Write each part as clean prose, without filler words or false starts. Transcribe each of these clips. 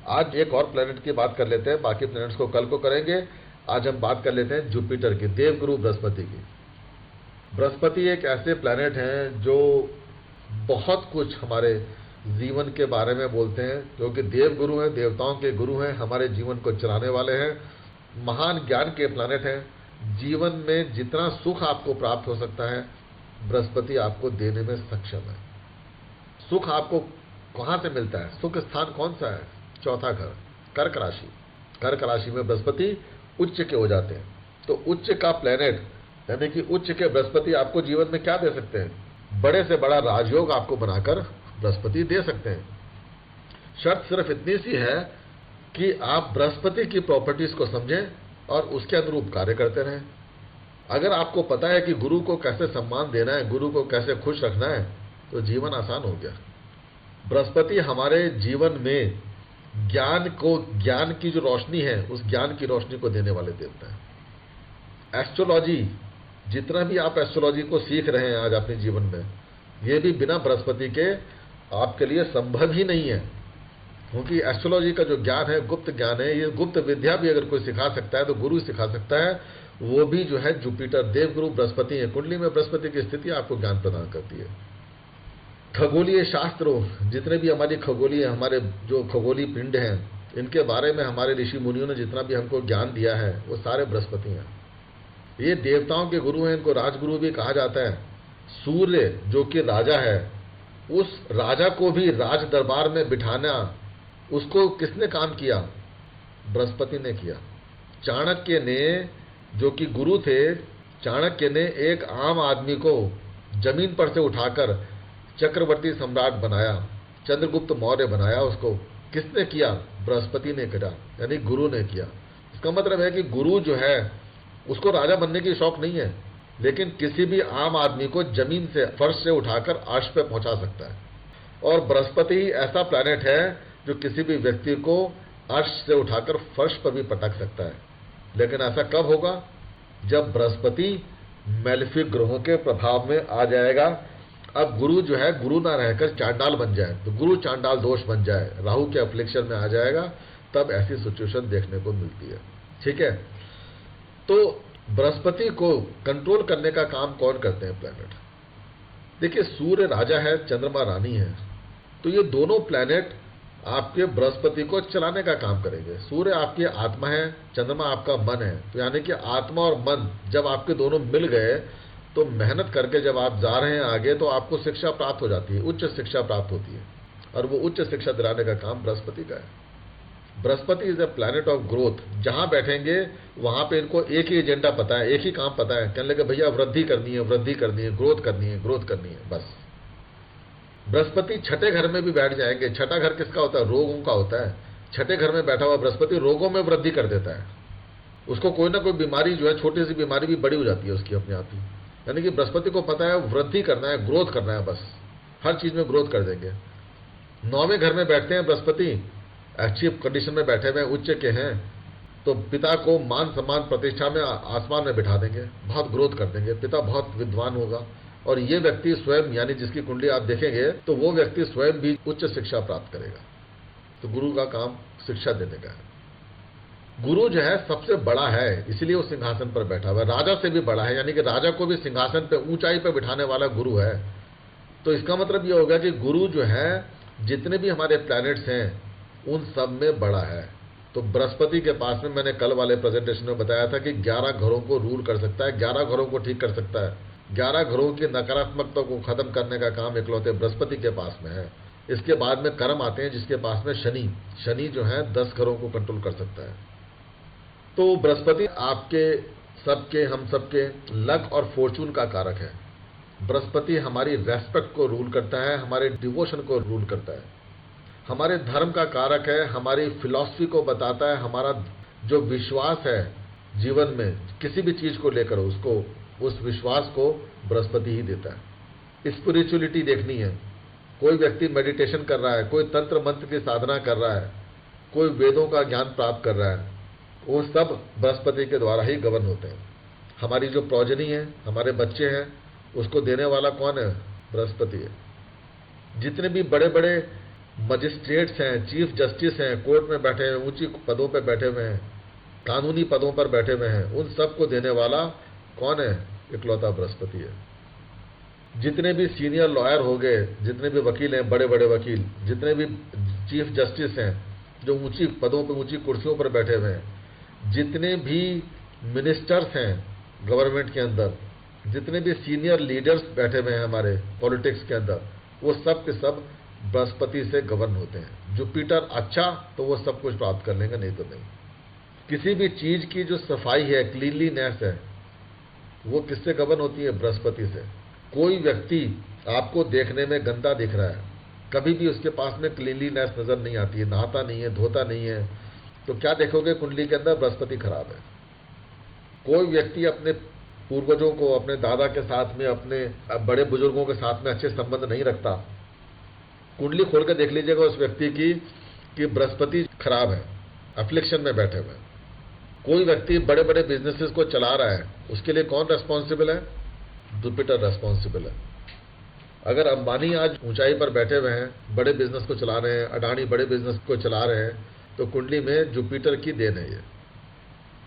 आज एक और प्लेनेट की बात कर लेते हैं, बाकी प्लेनेट्स को कल को करेंगे। आज हम बात कर लेते हैं जुपिटर की, देवगुरु बृहस्पति की। बृहस्पति एक ऐसे प्लेनेट हैं जो बहुत कुछ हमारे जीवन के बारे में बोलते हैं, क्योंकि देवगुरु हैं, देवताओं के गुरु हैं, हमारे जीवन को चलाने वाले हैं, महान ज्ञान के प्लेनेट हैं। जीवन में जितना सुख आपको प्राप्त हो सकता है बृहस्पति आपको देने में सक्षम है। सुख आपको कहां से मिलता है? सुख स्थान कौन सा है? चौथा घर, कर्क राशि। कर्क राशि में बृहस्पति उच्च के हो जाते हैं। तो उच्च का प्लेनेट यानी कि उच्च के बृहस्पति आपको जीवन में क्या दे सकते हैं? बड़े से बड़ा राजयोग आपको बनाकर बृहस्पति दे सकते हैं। शर्त सिर्फ इतनी सी है कि आप बृहस्पति की प्रॉपर्टीज को समझें और उसके अनुरूप कार्य करते रहें। अगर आपको पता है कि गुरु को कैसे सम्मान देना है, गुरु को कैसे खुश रखना है, तो जीवन आसान हो गया। बृहस्पति हमारे जीवन में ज्ञान की जो रोशनी है, उस ज्ञान की रोशनी को देने वाले देवता है। एस्ट्रोलॉजी, जितना भी आप एस्ट्रोलॉजी को सीख रहे हैं आज अपने जीवन में, ये भी बिना बृहस्पति के आपके लिए संभव ही नहीं है। क्योंकि एस्ट्रोलॉजी का जो ज्ञान है गुप्त ज्ञान है। ये गुप्त विद्या भी अगर कोई सिखा सकता है तो गुरु सिखा सकता है, वो भी जो है जुपिटर, देवगुरु बृहस्पति है। कुंडली में बृहस्पति की स्थिति आपको ज्ञान प्रदान करती है। खगोलीय शास्त्रों, जितने भी हमारी खगोलीय, हमारे जो खगोलीय पिंड हैं, इनके बारे में हमारे ऋषि मुनियों ने जितना भी हमको ज्ञान दिया है वो सारे बृहस्पति हैं। ये देवताओं के गुरु हैं, इनको राजगुरु भी कहा जाता है। सूर्य जो कि राजा है, उस राजा को भी राज दरबार में बिठाना, उसको किसने काम किया? बृहस्पति ने किया। चाणक्य ने, जो कि गुरु थे, चाणक्य ने एक आम आदमी को जमीन पर से उठाकर चक्रवर्ती सम्राट बनाया, चंद्रगुप्त मौर्य बनाया। उसको किसने किया? बृहस्पति ने किया, यानी गुरु ने किया। इसका मतलब है कि गुरु जो है उसको राजा बनने की शौक नहीं है, लेकिन किसी भी आम आदमी को जमीन से, फर्श से उठाकर अर्श पे पहुंचा सकता है। और बृहस्पति ही ऐसा प्लैनेट है जो किसी भी व्यक्ति को अर्श से उठाकर फर्श पर भी पटक सकता है। लेकिन ऐसा कब होगा? जब बृहस्पति मैलेफिक ग्रहों के प्रभाव में आ जाएगा। अब गुरु जो है, गुरु ना रहकर चांडाल बन जाए, तो गुरु चांडाल दोष बन जाए, राहु के अफ्लिक्शन में आ जाएगा, तब ऐसी सिचुएशन देखने को मिलती है। ठीक है, तो बृहस्पति को कंट्रोल करने का काम कौन करते हैं प्लैनेट? देखिए, सूर्य राजा है, चंद्रमा रानी है, तो ये दोनों प्लैनेट आपके बृहस्पति को चलाने का काम करेंगे। सूर्य आपकी आत्मा है, चंद्रमा आपका मन है। तो यानी कि आत्मा और मन जब आपके दोनों मिल गए, तो मेहनत करके जब आप जा रहे हैं आगे, तो आपको शिक्षा प्राप्त हो जाती है, उच्च शिक्षा प्राप्त होती है, और वो उच्च शिक्षा दिलाने का काम बृहस्पति का है। Brihaspati is a planet of growth. जहां बैठेंगे वहां पे इनको एक ही एजेंडा पता है, एक ही काम पता है, कहने लगे भैया वृद्धि करनी है, वृद्धि करनी है, ग्रोथ करनी है, ग्रोथ करनी है, बस। बृहस्पति छठे घर में भी बैठ जाएंगे। छठा घर किसका होता है? रोगों का होता है। छठे घर में बैठा हुआ बृहस्पति रोगों में वृद्धि कर देता है। उसको कोई ना कोई बीमारी जो है, छोटी सी बीमारी भी बड़ी हो जाती है उसकी अपने आप ही। यानी कि बृहस्पति को पता है वृद्धि करना है, ग्रोथ करना है, बस हर चीज में ग्रोथ कर देंगे। 9वें घर में बैठते हैं बृहस्पति, अच्छी कंडीशन में बैठे हुए उच्च के हैं, तो पिता को मान सम्मान प्रतिष्ठा में आसमान में बिठा देंगे, बहुत ग्रोथ कर देंगे, पिता बहुत विद्वान होगा। और ये व्यक्ति स्वयं, यानी जिसकी कुंडली आप देखेंगे तो वो व्यक्ति स्वयं भी उच्च शिक्षा प्राप्त करेगा। तो गुरु का काम शिक्षा देने का है। गुरु जो है सबसे बड़ा है, इसलिए वो सिंहासन पर बैठा हुआ है, राजा से भी बड़ा है, यानी कि राजा को भी सिंहासन पे ऊंचाई पे बिठाने वाला गुरु है। तो इसका मतलब ये होगा कि गुरु जो है, जितने भी हमारे प्लैनेट्स हैं उन सब में बड़ा है। तो बृहस्पति के पास में, मैंने कल वाले प्रेजेंटेशन में बताया था कि 11 घरों को रूल कर सकता है, 11 घरों को ठीक कर सकता है। 11 घरों की नकारात्मकता को खत्म करने का काम इकलौते बृहस्पति के पास में है। इसके बाद में कर्म आते हैं, जिसके पास में शनि जो है 10 घरों को कंट्रोल कर सकता है। तो बृहस्पति आपके सबके, हम सबके लक और फॉर्चून का कारक है। बृहस्पति हमारी रेस्पेक्ट को रूल करता है, हमारे डिवोशन को रूल करता है, हमारे धर्म का कारक है, हमारी फिलॉसफी को बताता है, हमारा जो विश्वास है जीवन में किसी भी चीज को लेकर, उसको, उस विश्वास को बृहस्पति ही देता है। स्पिरिचुअलिटी देखनी है, कोई व्यक्ति मेडिटेशन कर रहा है, कोई तंत्र मंत्र की साधना कर रहा है, कोई वेदों का ज्ञान प्राप्त कर रहा है, वो सब बृहस्पति के द्वारा ही गवर्न होते हैं। हमारी जो प्रोजनी है, हमारे बच्चे हैं, उसको देने वाला कौन है? बृहस्पति है। जितने भी बड़े बड़े मजिस्ट्रेट्स हैं, चीफ जस्टिस हैं, कोर्ट में बैठे हैं, ऊंची पदों पर बैठे हुए हैं, कानूनी पदों पर बैठे हुए हैं, उन सबको देने वाला कौन है? इकलौता बृहस्पति है। जितने भी सीनियर लॉयर हो गए, जितने भी वकील हैं, बड़े बड़े वकील, जितने भी चीफ जस्टिस हैं जो ऊंची पदों पर, ऊंची कुर्सियों पर बैठे हुए हैं, जितने भी मिनिस्टर्स हैं गवर्नमेंट के अंदर, जितने भी सीनियर लीडर्स बैठे हुए हैं हमारे पॉलिटिक्स के अंदर, वो सब के सब बृहस्पति से गवर्न होते हैं। जुपिटर अच्छा तो वो सब कुछ प्राप्त कर लेंगे, नहीं तो नहीं। किसी भी चीज की जो सफाई है, क्लीनलीनेस है, वो किससे गवर्न होती है? बृहस्पति से। कोई व्यक्ति आपको देखने में गंदा दिख रहा है, कभी भी उसके पास में क्लीनलीनेस नजर नहीं आती है, नहाता नहीं है, धोता नहीं है, तो क्या देखोगे? कुंडली के अंदर बृहस्पति खराब है। कोई व्यक्ति अपने पूर्वजों को, अपने दादा के साथ में, अपने बड़े बुजुर्गों के साथ में अच्छे संबंध नहीं रखता, कुंडली खोल कर देख लीजिएगा उस व्यक्ति की कि बृहस्पति खराब है, अफ्लिक्शन में बैठे हुए। कोई व्यक्ति बड़े बड़े बिजनेसेस को चला रहा है, उसके लिए कौन रेस्पॉन्सिबल है? जुपिटर रेस्पॉन्सिबल है। अगर अंबानी आज ऊंचाई पर बैठे हुए हैं, बड़े बिजनेस को चला रहे हैं, अडानी बड़े बिजनेस को चला रहे हैं, तो कुंडली में जुपिटर की देन है ये।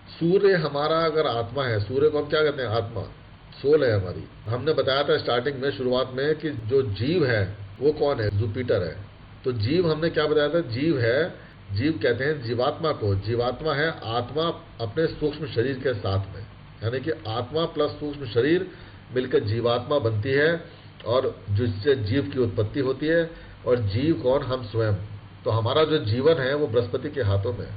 सूर्य हमारा अगर आत्मा है, सूर्य को हम क्या कहते हैं? आत्मा, सोल है हमारी। हमने बताया था स्टार्टिंग में, शुरुआत में, कि जो जीव है वो कौन है? जुपिटर है। तो जीव हमने क्या बताया था? जीव है, जीव कहते हैं जीवात्मा को। जीवात्मा है आत्मा अपने सूक्ष्म शरीर के साथ में, यानी कि आत्मा प्लस सूक्ष्म शरीर मिलकर जीवात्मा बनती है, और जिससे जीव की उत्पत्ति होती है। और जीव कौन? हम स्वयं। तो हमारा जो जीवन है वो बृहस्पति के हाथों में है।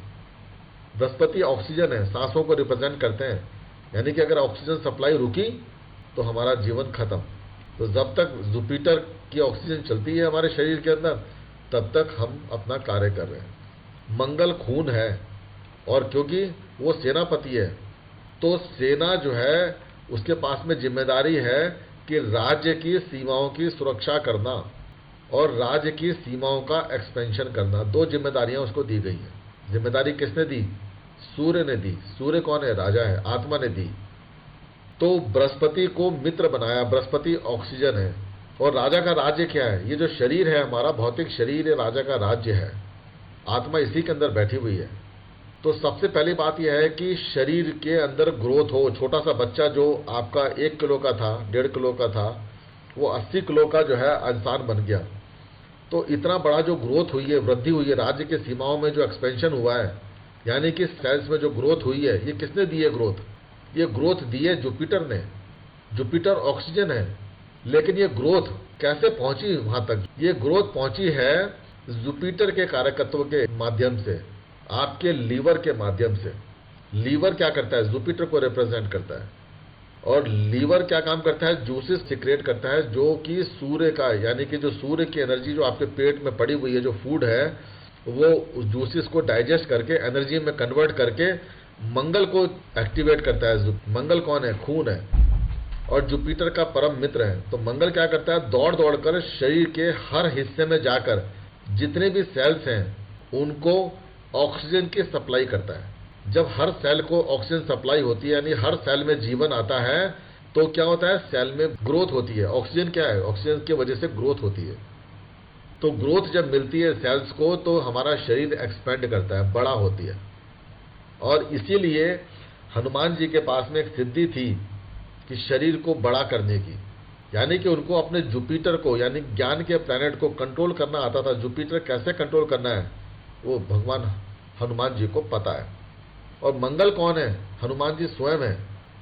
बृहस्पति ऑक्सीजन है, सांसों को रिप्रेजेंट करते हैं, यानी कि अगर ऑक्सीजन सप्लाई रुकी तो हमारा जीवन खत्म। तो जब तक जुपिटर की ऑक्सीजन चलती है हमारे शरीर के अंदर, तब तक हम अपना कार्य कर रहे हैं। मंगल खून है, और क्योंकि वो सेनापति है, तो सेना जो है उसके पास में जिम्मेदारी है कि राज्य की सीमाओं की सुरक्षा करना और राज्य की सीमाओं का एक्सपेंशन करना। दो जिम्मेदारियां उसको दी गई हैं। जिम्मेदारी किसने दी? सूर्य ने दी। सूर्य कौन है? राजा है, आत्मा ने दी। तो बृहस्पति को मित्र बनाया। बृहस्पति ऑक्सीजन है, और राजा का राज्य क्या है? ये जो शरीर है हमारा, भौतिक शरीर, ये राजा का राज्य है। आत्मा इसी के अंदर बैठी हुई है। तो सबसे पहली बात यह है कि शरीर के अंदर ग्रोथ हो। छोटा सा बच्चा जो आपका 1 किलो का था, 1.5 किलो का था, वो 80 किलो का जो है इंसान बन गया। तो इतना बड़ा जो ग्रोथ हुई है, वृद्धि हुई है, राज्य के सीमाओं में जो एक्सपेंशन हुआ है, यानी कि सेल्स में जो ग्रोथ हुई है, ये किसने दी है ग्रोथ? ये ग्रोथ दी है जुपिटर ने। जुपिटर ऑक्सीजन है, लेकिन ये ग्रोथ कैसे पहुंची वहां तक? ये ग्रोथ पहुंची है जुपिटर के कारकत्व के माध्यम से, आपके लीवर के माध्यम से। लीवर क्या करता है? जुपिटर को रिप्रेजेंट करता है। और लीवर क्या काम करता है? जूसेस सिक्रेट करता है, जो कि सूर्य का, यानी कि जो सूर्य की एनर्जी जो आपके पेट में पड़ी हुई है, जो फूड है, वो उस जूसेस को डाइजेस्ट करके एनर्जी में कन्वर्ट करके मंगल को एक्टिवेट करता है। मंगल कौन है? खून है, और जुपिटर का परम मित्र है। तो मंगल क्या करता है? दौड़ दौड़ कर शरीर के हर हिस्से में जाकर जितने भी सेल्स हैं उनको ऑक्सीजन की सप्लाई करता है। जब हर सेल को ऑक्सीजन सप्लाई होती है, यानी हर सेल में जीवन आता है, तो क्या होता है? सेल में ग्रोथ होती है। ऑक्सीजन क्या है? ऑक्सीजन की वजह से ग्रोथ होती है। तो ग्रोथ जब मिलती है सेल्स को, तो हमारा शरीर एक्सपेंड करता है, बड़ा होती है। और इसीलिए हनुमान जी के पास में एक सिद्धि थी कि शरीर को बड़ा करने की, यानी कि उनको अपने जुपिटर को, यानी ज्ञान के प्लैनेट को कंट्रोल करना आता था। जुपिटर कैसे कंट्रोल करना है वो भगवान हनुमान जी को पता है। और मंगल कौन है? हनुमान जी स्वयं है।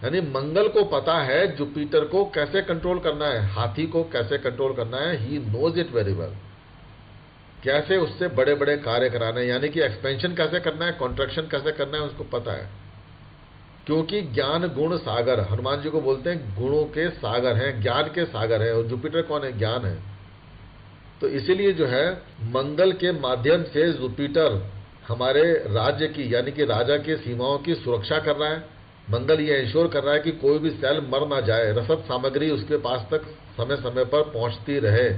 यानी मंगल को पता है जुपिटर को कैसे कंट्रोल करना है, हाथी को कैसे कंट्रोल करना है। He knows it very well. कैसे उससे बड़े बड़े कार्य कराना है, यानी कि एक्सपेंशन कैसे करना है, कॉन्ट्रैक्शन कैसे करना है, उसको पता है। क्योंकि ज्ञान गुण सागर, हनुमान जी को बोलते हैं गुणों के सागर हैं, ज्ञान के सागर है। और जुपिटर कौन है? ज्ञान है। तो इसीलिए जो है मंगल के माध्यम से जुपिटर हमारे राज्य की, यानी कि राजा के सीमाओं की सुरक्षा कर रहा है। मंगल ये इंश्योर कर रहा है कि कोई भी सेल मर ना जाए, रसद सामग्री उसके पास तक समय समय पर पहुंचती रहे।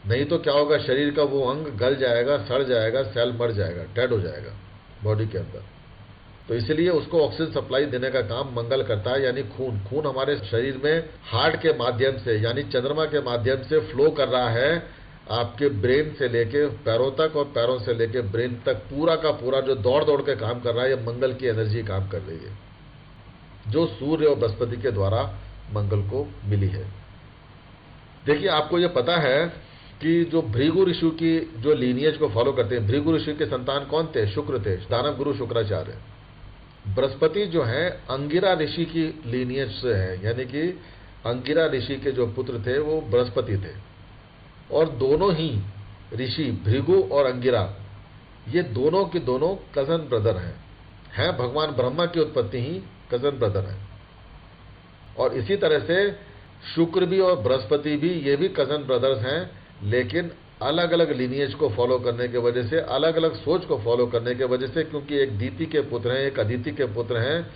नहीं तो क्या होगा? शरीर का वो अंग गल जाएगा, सड़ जाएगा, सेल मर जाएगा, डेड हो जाएगा बॉडी के अंदर। तो इसलिए उसको ऑक्सीजन सप्लाई देने का काम मंगल करता है, यानी खून। खून हमारे शरीर में हार्ट के माध्यम से, यानी चंद्रमा के माध्यम से फ्लो कर रहा है आपके ब्रेन से लेके पैरों तक और पैरों से लेके ब्रेन तक पूरा का पूरा जो दौड़ दौड़ के काम कर रहा है, ये मंगल की एनर्जी काम कर रही है, जो सूर्य और बृहस्पति के द्वारा मंगल को मिली है। देखिए, आपको ये पता है कि जो भृगु ऋषि की जो लीनियज को फॉलो करते हैं, भृगु ऋषि के संतान कौन थे? शुक्र थे, दानव गुरु शुक्राचार्य। बृहस्पति जो है अंगिरा ऋषि की लीनियज से है, यानी कि अंगिरा ऋषि के जो पुत्र थे वो बृहस्पति थे। और दोनों ही ऋषि भृगु और अंगिरा, ये दोनों के दोनों कजन ब्रदर हैं भगवान ब्रह्मा की उत्पत्ति ही कजन ब्रदर हैं। और इसी तरह से शुक्र भी और बृहस्पति भी, ये भी कजन ब्रदर्स हैं, लेकिन अलग अलग लीनियज को फॉलो करने के वजह से, अलग अलग सोच को फॉलो करने के वजह से, क्योंकि एक दीति के पुत्र हैं, एक अदिति के पुत्र हैं,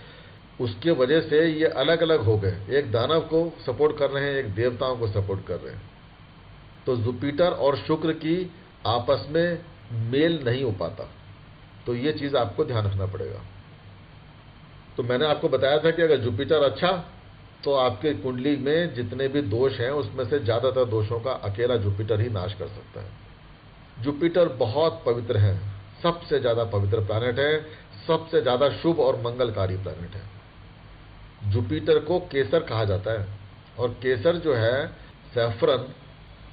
उसके वजह से ये अलग अलग हो गए। एक दानव को सपोर्ट कर रहे हैं, एक देवताओं को सपोर्ट कर रहे हैं। तो जुपिटर और शुक्र की आपस में मेल नहीं हो पाता, तो ये चीज आपको ध्यान रखना पड़ेगा। तो मैंने आपको बताया था कि अगर जुपिटर अच्छा, तो आपके कुंडली में जितने भी दोष हैं उसमें से ज्यादातर दोषों का अकेला जुपिटर ही नाश कर सकता है। जुपिटर बहुत पवित्र है, सबसे ज्यादा पवित्र प्लैनेट है, सबसे ज्यादा शुभ और मंगलकारी प्लैनेट है। जुपिटर को केसर कहा जाता है, और केसर जो है, सैफरन,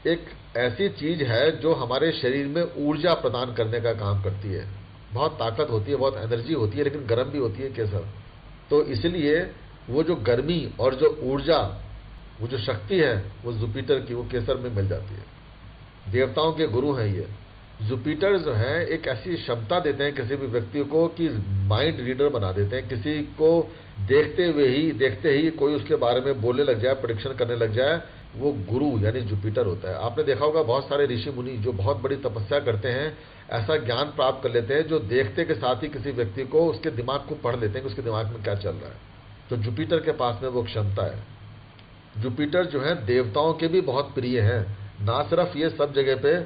एक ऐसी चीज है जो हमारे शरीर में ऊर्जा प्रदान करने का काम करती है। बहुत ताकत होती है, बहुत एनर्जी होती है, लेकिन गर्म भी होती है केसर। तो इसलिए वो जो गर्मी और जो ऊर्जा, वो जो शक्ति है, वो जुपिटर की, वो केसर में मिल जाती है। देवताओं के गुरु हैं ये। जुपिटर जो है एक ऐसी क्षमता देते हैं किसी भी व्यक्ति को कि माइंड रीडर बना देते हैं। किसी को देखते ही कोई उसके बारे में बोलने लग जाए, प्रेडिक्शन करने लग जाए, वो गुरु यानी जुपिटर होता है। आपने देखा होगा बहुत सारे ऋषि मुनि जो बहुत बड़ी तपस्या करते हैं, ऐसा ज्ञान प्राप्त कर लेते हैं जो देखते के साथ ही किसी व्यक्ति को, उसके दिमाग को पढ़ लेते हैं कि उसके दिमाग में क्या चल रहा है। तो जुपिटर के पास में वो क्षमता है। जुपिटर जो है देवताओं के भी बहुत प्रिय हैं, ना सिर्फ ये सब जगह पे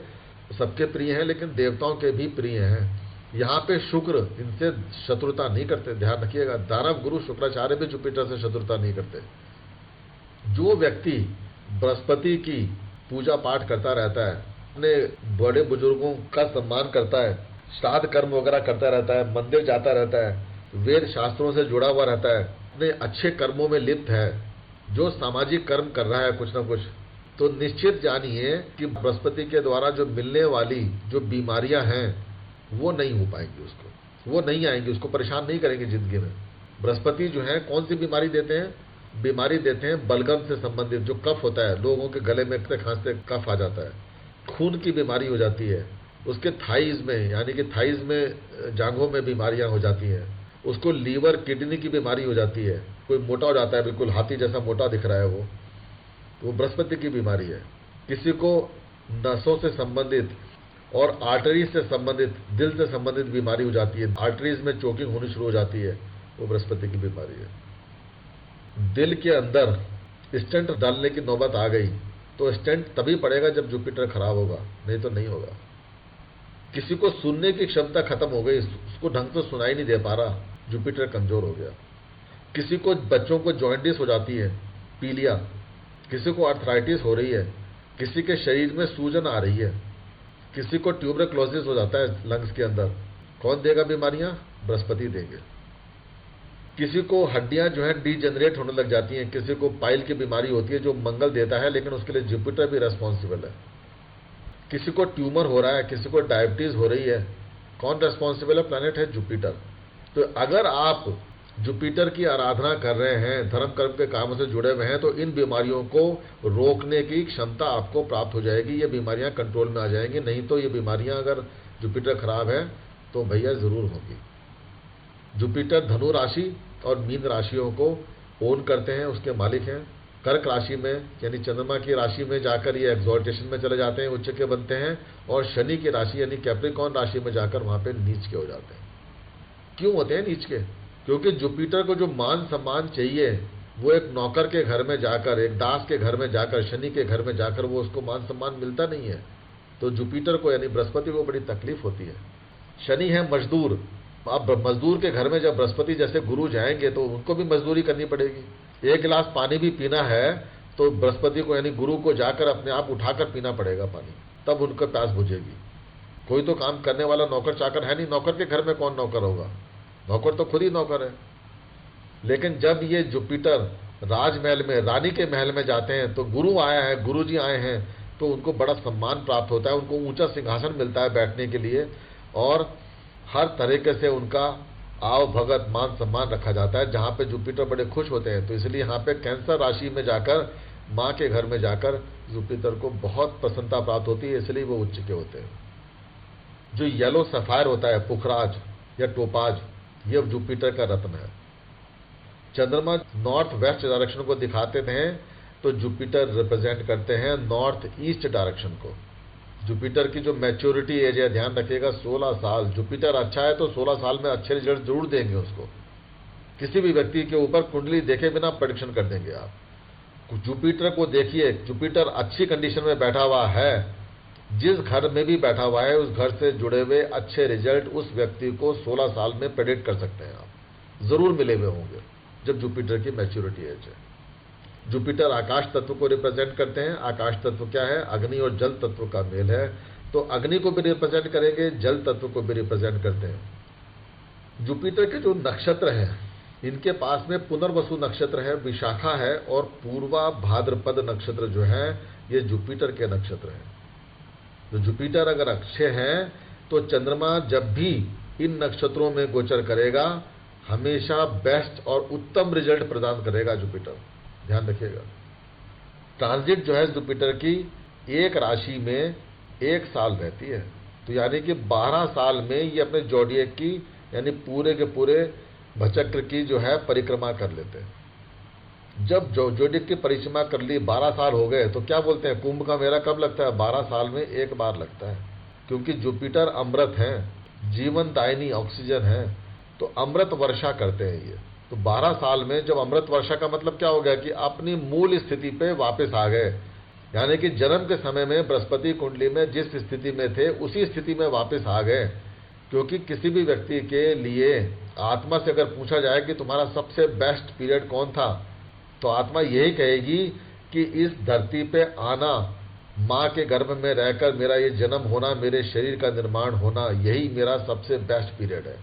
सबके प्रिय हैं, लेकिन देवताओं के भी प्रिय हैं। यहाँ पे शुक्र इनसे शत्रुता नहीं करते, ध्यान रखिएगा। दानव गुरु शुक्राचार्य भी जुपिटर से शत्रुता नहीं करते। जो व्यक्ति बृहस्पति की पूजा पाठ करता रहता है, अपने बड़े बुजुर्गों का सम्मान करता है, श्राद्ध कर्म वगैरह करता रहता है, मंदिर जाता रहता है, वेद शास्त्रों से जुड़ा हुआ रहता है, अपने अच्छे कर्मों में लिप्त है, जो सामाजिक कर्म कर रहा है कुछ ना कुछ, तो निश्चित जानिए कि बृहस्पति के द्वारा जो मिलने वाली जो बीमारियां हैं वो नहीं हो पाएंगी, उसको वो नहीं आएंगी, उसको परेशान नहीं करेंगे जिंदगी में। बृहस्पति जो है कौन सी बीमारी देते हैं? बीमारी देते हैं बलगम से संबंधित, जो कफ होता है, लोगों के गले में खांसते कफ आ जाता है, खून की बीमारी हो जाती है, उसके थाइज में, यानी कि थाइज में, जांघों में बीमारियां हो जाती हैं, उसको लीवर किडनी की बीमारी हो जाती है, कोई मोटा हो जाता है, बिल्कुल हाथी जैसा मोटा दिख रहा है, वो बृहस्पति की बीमारी है। किसी को नसों से संबंधित और आर्टरी से संबंधित, दिल से संबंधित बीमारी हो जाती है, आर्टरीज में चोकिंग होनी शुरू हो जाती है, वो बृहस्पति की बीमारी है। दिल के अंदर स्टेंट डालने की नौबत आ गई तो स्टेंट तभी पड़ेगा जब जुपिटर खराब होगा, नहीं तो नहीं होगा। किसी को सुनने की क्षमता खत्म हो गई, उसको ढंग से सुनाई नहीं दे पा रहा, जुपिटर कमजोर हो गया। किसी को, बच्चों को जॉइंटिस हो जाती है, पीलिया, किसी को आर्थराइटिस हो रही है, किसी के शरीर में सूजन आ रही है, किसी को ट्यूबरक्लोसिस हो जाता है लंग्स के अंदर, कौन देगा बीमारियां? बृहस्पति देंगे। किसी को हड्डियां जो है डीजनरेट होने लग जाती हैं, किसी को पाइल की बीमारी होती है जो मंगल देता है, लेकिन उसके लिए जुपिटर भी रेस्पॉन्सिबल है। किसी को ट्यूमर हो रहा है, किसी को डायबिटीज हो रही है, कौन रेस्पॉन्सिबल है? प्लैनेट है जुपिटर। तो अगर आप जुपिटर की आराधना कर रहे हैं, धर्म कर्म के कामों से जुड़े हुए हैं, तो इन बीमारियों को रोकने की क्षमता आपको प्राप्त हो जाएगी, ये बीमारियां कंट्रोल में आ जाएंगी। नहीं तो ये बीमारियां अगर जुपिटर खराब है तो भैया जरूर होगी। जुपिटर धनु राशि और मीन राशियों को ओन करते हैं, उसके मालिक हैं। कर्क राशि में यानी चंद्रमा की राशि में जाकर ये एक्सॉल्टेशन में चले जाते हैं, उच्च के बनते हैं, और शनि की राशि यानी कैप्रिकॉर्न राशि में जाकर वहां पे नीच के हो जाते हैं। क्यों होते हैं नीच के? क्योंकि जुपिटर को जो मान सम्मान चाहिए वो एक नौकर के घर में जाकर, एक दास के घर में जाकर, शनि के घर में जाकर वो उसको मान सम्मान मिलता नहीं है। तो जुपिटर को यानी बृहस्पति को बड़ी तकलीफ होती है। शनि है मजदूर, अब मजदूर के घर में जब बृहस्पति जैसे गुरु जाएंगे तो उनको भी मजदूरी करनी पड़ेगी। एक गिलास पानी भी पीना है तो बृहस्पति को यानी गुरु को जाकर अपने आप उठाकर पीना पड़ेगा पानी। तब उनको प्यास बुझेगी। कोई तो काम करने वाला नौकर चाकर है नहीं, नौकर के घर में कौन नौकर होगा, नौकर तो खुद ही नौकर है। लेकिन जब ये जुपिटर राजमहल में, रानी के महल में जाते हैं तो गुरु आया है, गुरु जी आए हैं, तो उनको बड़ा सम्मान प्राप्त होता है, उनको ऊंचा सिंहासन मिलता है बैठने के लिए, और हर तरीके से उनका आव भगत मान सम्मान रखा जाता है, जहां पे जुपिटर बड़े खुश होते हैं। तो इसलिए यहाँ पे कैंसर राशि में जाकर, माँ के घर में जाकर जुपिटर को बहुत प्रसन्नता प्राप्त होती है, इसलिए वो उच्च के होते हैं। जो येलो सफायर होता है, पुखराज या टोपाज, ये जुपिटर का रत्न है। चंद्रमा नॉर्थ वेस्ट डायरेक्शन को दिखाते हैं तो जुपिटर रिप्रेजेंट करते हैं नॉर्थ ईस्ट डायरेक्शन को। जुपिटर की जो मैच्योरिटी एज है, ध्यान रखिएगा, 16 साल। जुपिटर अच्छा है तो 16 साल में अच्छे रिजल्ट जरूर देंगे उसको। किसी भी व्यक्ति के ऊपर कुंडली देखे बिना प्रेडिक्शन कर देंगे आप। जुपिटर को देखिए, जुपिटर अच्छी कंडीशन में बैठा हुआ है, जिस घर में भी बैठा हुआ है उस घर से जुड़े हुए अच्छे रिजल्ट उस व्यक्ति को 16 साल में प्रेडिक्ट कर सकते हैं आप, जरूर मिले हुए होंगे जब जुपिटर की मैच्योरिटी एज है। जुपिटर आकाश तत्व को रिप्रेजेंट करते हैं। आकाश तत्व क्या है? अग्नि और जल तत्व का मेल है, तो अग्नि को भी रिप्रेजेंट करेंगे, जल तत्व को भी रिप्रेजेंट करते हैं। जुपिटर के जो नक्षत्र हैं, इनके पास में पुनर्वसु नक्षत्र है, विशाखा है, और पूर्वा भाद्रपद नक्षत्र जो है ये जुपिटर के नक्षत्र हैं। तो जुपिटर अगर अच्छे हैं तो चंद्रमा जब भी इन नक्षत्रों में गोचर करेगा हमेशा बेस्ट और उत्तम रिजल्ट प्रदान करेगा जुपिटर, ध्यान रखिएगा। ट्रांजिट जो है जुपिटर की एक राशि में 1 साल रहती है, तो यानी कि 12 साल में ये अपने जोडिएक की यानी पूरे के पूरे भचक्र की जो है परिक्रमा कर लेते हैं। जब जोडिएक की परिक्रमा कर ली, 12 साल हो गए, तो क्या बोलते हैं, कुंभ का मेला कब लगता है? 12 साल में एक बार लगता है, क्योंकि जुपिटर अमृत है, जीवन दायिनी ऑक्सीजन है, तो अमृत वर्षा करते हैं ये। तो 12 साल में जब अमृत वर्षा का मतलब क्या हो गया कि अपनी मूल स्थिति पे वापस आ गए, यानी कि जन्म के समय में बृहस्पति कुंडली में जिस स्थिति में थे उसी स्थिति में वापस आ गए। क्योंकि किसी भी व्यक्ति के लिए आत्मा से अगर पूछा जाए कि तुम्हारा सबसे बेस्ट पीरियड कौन था, तो आत्मा यही कहेगी कि इस धरती पे आना, माँ के गर्भ में रहकर मेरा ये जन्म होना, मेरे शरीर का निर्माण होना, यही मेरा सबसे बेस्ट पीरियड है।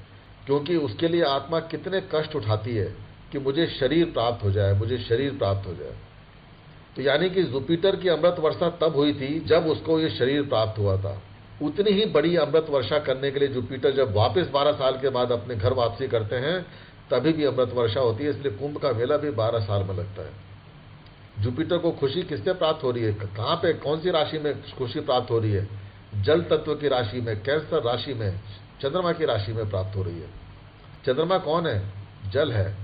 क्योंकि उसके लिए आत्मा कितने कष्ट उठाती है कि मुझे शरीर प्राप्त हो जाए, मुझे शरीर प्राप्त हो जाए। तो यानी कि जुपिटर की अमृत वर्षा तब हुई थी जब उसको ये शरीर प्राप्त हुआ था। उतनी ही बड़ी अमृत वर्षा करने के लिए जुपिटर जब वापस 12 साल के बाद अपने घर वापसी करते हैं तभी भी अमृत वर्षा होती है। इसलिए कुंभ का मेला भी 12 साल में लगता है। जुपिटर को खुशी किससे प्राप्त हो रही है? कहाँ पे, कौन सी राशि में खुशी प्राप्त हो रही है? जल तत्व की राशि में, कैंसर राशि में, चंद्रमा की राशि में प्राप्त हो रही है। चंद्रमा कौन है? जल है।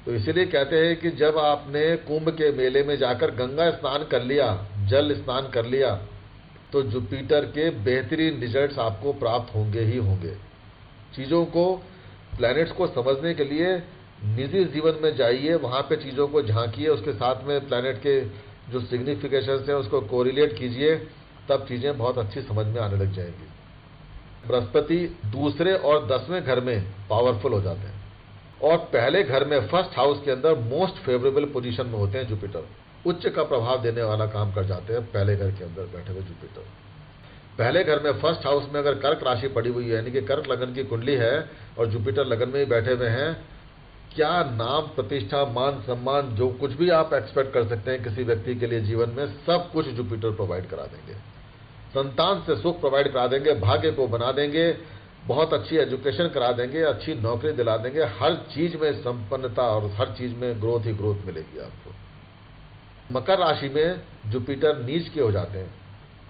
तो इसीलिए कहते हैं कि जब आपने कुंभ के मेले में जाकर गंगा स्नान कर लिया, जल स्नान कर लिया, तो जुपिटर के बेहतरीन रिजल्ट्स आपको प्राप्त होंगे ही होंगे। चीज़ों को, प्लैनेट्स को समझने के लिए निजी जीवन में जाइए, वहाँ पे चीज़ों को झांकिए, उसके साथ में प्लैनेट के जो सिग्निफिकेशंस हैं उसको कोरिलेट कीजिए, तब चीज़ें बहुत अच्छी समझ में आने लग जाएंगी। बृहस्पति दूसरे और 10वें घर में पावरफुल हो जाते हैं, और पहले घर में, फर्स्ट हाउस के अंदर मोस्ट फेवरेबल पोजीशन में होते हैं जुपिटर। उच्च का प्रभाव देने वाला काम कर जाते हैं पहले घर के अंदर बैठे हुए जुपिटर। पहले घर में, फर्स्ट हाउस में अगर कर्क राशि पड़ी हुई है, यानी कि कर्क लगन की कुंडली है और जुपिटर लगन में ही बैठे हुए हैं, क्या नाम, प्रतिष्ठा, मान, सम्मान, जो कुछ भी आप एक्सपेक्ट कर सकते हैं किसी व्यक्ति के लिए जीवन में, सब कुछ जुपिटर प्रोवाइड करा देंगे। संतान से सुख प्रोवाइड करा देंगे, भाग्य को बना देंगे, बहुत अच्छी एजुकेशन करा देंगे, अच्छी नौकरी दिला देंगे, हर चीज में संपन्नता और हर चीज में ग्रोथ ही ग्रोथ मिलेगी आपको। मकर राशि में जुपिटर नीच के हो जाते हैं,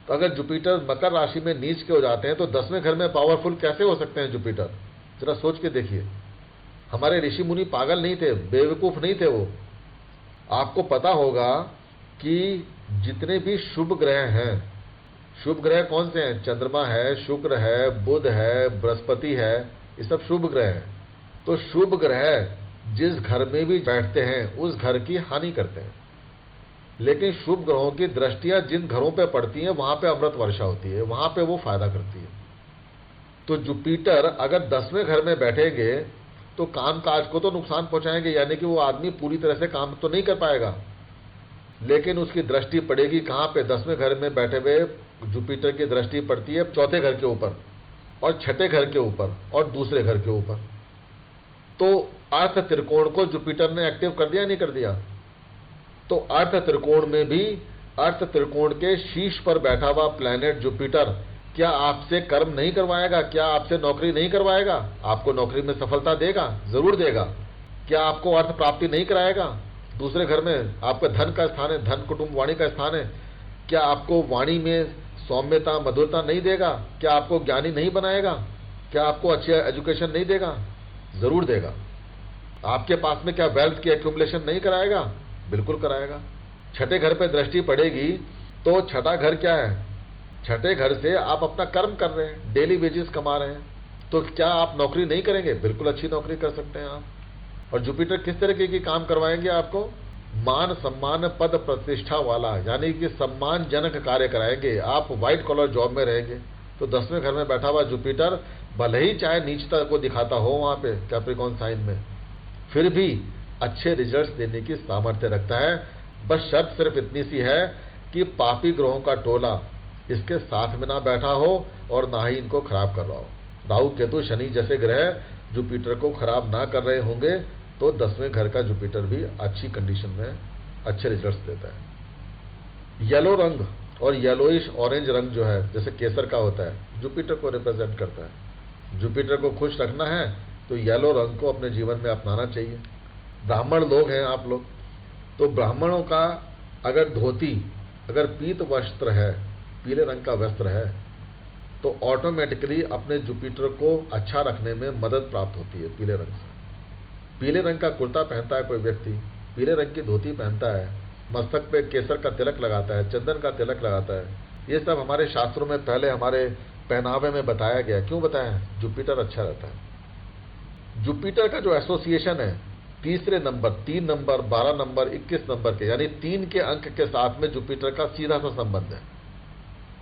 तो अगर जुपिटर मकर राशि में नीच के हो जाते हैं तो 10वें घर में पावरफुल कैसे हो सकते हैं जुपिटर? जरा सोच के देखिए। हमारे ऋषि मुनि पागल नहीं थे, बेवकूफ नहीं थे वो। आपको पता होगा कि जितने भी शुभ ग्रह हैं, शुभ ग्रह कौन से हैं? चंद्रमा है, शुक्र है, बुध है, बृहस्पति है, ये सब शुभ ग्रह हैं। तो शुभ ग्रह जिस घर में भी बैठते हैं उस घर की हानि करते हैं, लेकिन शुभ ग्रहों की दृष्टियां जिन घरों पे पड़ती हैं वहां पे अमृत वर्षा होती है, वहां पे वो फायदा करती है। तो जुपिटर अगर 10वें घर में बैठेंगे तो कामकाज को तो नुकसान पहुंचाएंगे, यानी कि वो आदमी पूरी तरह से काम तो नहीं कर पाएगा, लेकिन उसकी दृष्टि पड़ेगी कहां पे? 10वें घर में बैठे हुए जुपिटर की दृष्टि पड़ती है चौथे घर के ऊपर और छठे घर के ऊपर और दूसरे घर के ऊपर, तो अर्थ त्रिकोण को जुपिटर ने एक्टिव कर दिया नहीं कर दिया? तो अर्थ त्रिकोण में भी अर्थ त्रिकोण के शीर्ष पर बैठा हुआ प्लैनेट जुपिटर क्या आपसे कर्म नहीं करवाएगा? क्या आपसे नौकरी नहीं करवाएगा? आपको नौकरी में सफलता देगा, जरूर देगा। क्या आपको अर्थ प्राप्ति नहीं कराएगा? दूसरे घर में आपका धन का स्थान है, धन कुटुंब वाणी का स्थान है, क्या आपको वाणी में सौम्यता मधुरता नहीं देगा? क्या आपको ज्ञानी नहीं बनाएगा? क्या आपको अच्छी एजुकेशन नहीं देगा? जरूर देगा। आपके पास में क्या वेल्थ की एक्यूमुलेशन नहीं कराएगा? बिल्कुल कराएगा। छठे घर पे दृष्टि पड़ेगी तो छठा घर क्या है? छठे घर से आप अपना कर्म कर रहे हैं, डेली वेजेस कमा रहे हैं, तो क्या आप नौकरी नहीं करेंगे? बिल्कुल अच्छी नौकरी कर सकते हैं आप। और जुपिटर किस तरीके की काम करवाएंगे आपको? मान सम्मान पद प्रतिष्ठा वाला, यानी कि सम्मानजनक कार्य कराएंगे। आप व्हाइट कॉलर जॉब में रहेंगे तो 10वें घर में बैठा हुआ जुपिटर भले ही चाहे नीचता को दिखाता हो वहां पे कैप्रिकॉर्न साइन में, फिर भी अच्छे रिजल्ट्स देने की सामर्थ्य रखता है। बस शर्त सिर्फ इतनी सी है कि पापी ग्रहों का टोला इसके साथ में ना बैठा हो और ना ही इनको खराब कर रहा हो। राहु केतु शनि जैसे ग्रह जुपिटर को खराब ना कर रहे होंगे तो 10वें घर का जुपिटर भी अच्छी कंडीशन में अच्छे रिजल्ट्स देता है। येलो रंग और येलोइश ऑरेंज रंग जो है जैसे केसर का होता है, जुपिटर को रिप्रेजेंट करता है। जुपिटर को खुश रखना है तो येलो रंग को अपने जीवन में अपनाना चाहिए। ब्राह्मण लोग हैं आप लोग, तो ब्राह्मणों का अगर धोती अगर पीत वस्त्र है, पीले रंग का वस्त्र है, तो ऑटोमेटिकली अपने जुपिटर को अच्छा रखने में मदद प्राप्त होती है पीले रंग से। पीले रंग का कुर्ता पहनता है कोई व्यक्ति, पीले रंग की धोती पहनता है, मस्तक पे केसर का तिलक लगाता है, चंदन का तिलक लगाता है, ये सब हमारे शास्त्रों में पहले हमारे पहनावे में बताया गया। क्यों बताया? जुपिटर अच्छा रहता है। जुपिटर का जो एसोसिएशन है तीसरे नंबर, 3 नंबर, 12 नंबर, 21 नंबर के, यानी 3 के अंक के साथ में जुपिटर का सीधा सा संबंध है।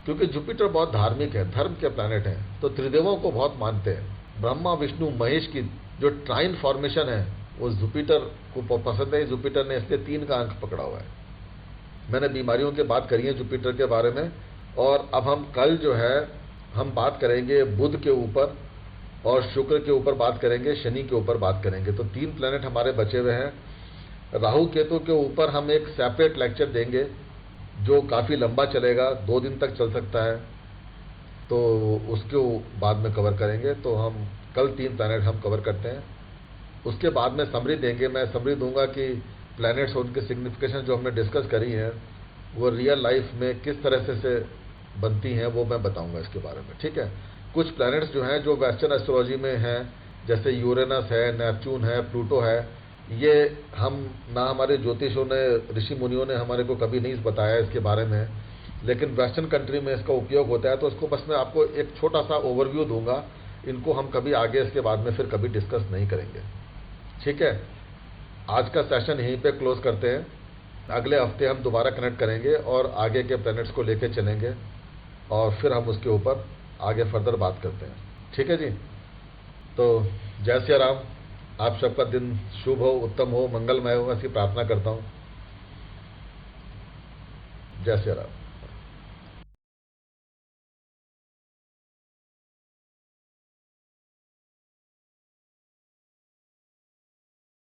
क्योंकि जुपिटर बहुत धार्मिक है, धर्म के प्लैनेट है, तो त्रिदेवों को बहुत मानते हैं। ब्रह्मा विष्णु महेश की जो ट्राइन फॉर्मेशन है वो जुपिटर को पसंद है। जुपिटर ने इसलिए 3 का अंक पकड़ा हुआ है। मैंने बीमारियों की बात करी है जुपिटर के बारे में, और अब हम कल जो है हम बात करेंगे बुध के ऊपर और शुक्र के ऊपर बात करेंगे, शनि के ऊपर बात करेंगे। तो 3 प्लैनेट हमारे बचे हुए हैं। राहु केतु के ऊपर हम एक सेपरेट लेक्चर देंगे जो काफ़ी लंबा चलेगा, 2 दिन तक चल सकता है, तो उसको बाद में कवर करेंगे। तो हम कल 3 प्लैनेट हम कवर करते हैं। उसके बाद में समरी देंगे, मैं समरी दूंगा कि प्लैनेट्स और उनकी सिग्निफिकेशन जो हमने डिस्कस करी है वो रियल लाइफ में किस तरह से बनती हैं, वो मैं बताऊंगा इसके बारे में। ठीक है। कुछ प्लैनेट्स जो हैं जो वेस्टर्न एस्ट्रोलॉजी में हैं, जैसे यूरेनस है, नेपच्यून है, प्लूटो है, ये हम ना हमारे ज्योतिषों ने, ऋषि मुनियों ने हमारे को कभी नहीं बताया इसके बारे में, लेकिन वेस्टर्न कंट्री में इसका उपयोग होता है। तो इसको बस मैं आपको एक छोटा सा ओवरव्यू दूंगा, इनको हम कभी आगे इसके बाद में फिर कभी डिस्कस नहीं करेंगे। ठीक है। आज का सेशन यहीं पे क्लोज करते हैं। अगले हफ्ते हम दोबारा कनेक्ट करेंगे और आगे के प्लैनेट्स को लेके चलेंगे और फिर हम उसके ऊपर आगे फर्दर बात करते हैं। ठीक है जी। तो जय सिया राम। आप सबका दिन शुभ हो, उत्तम हो, मंगलमय हो, ऐसी प्रार्थना करता हूँ। जय सिया राम।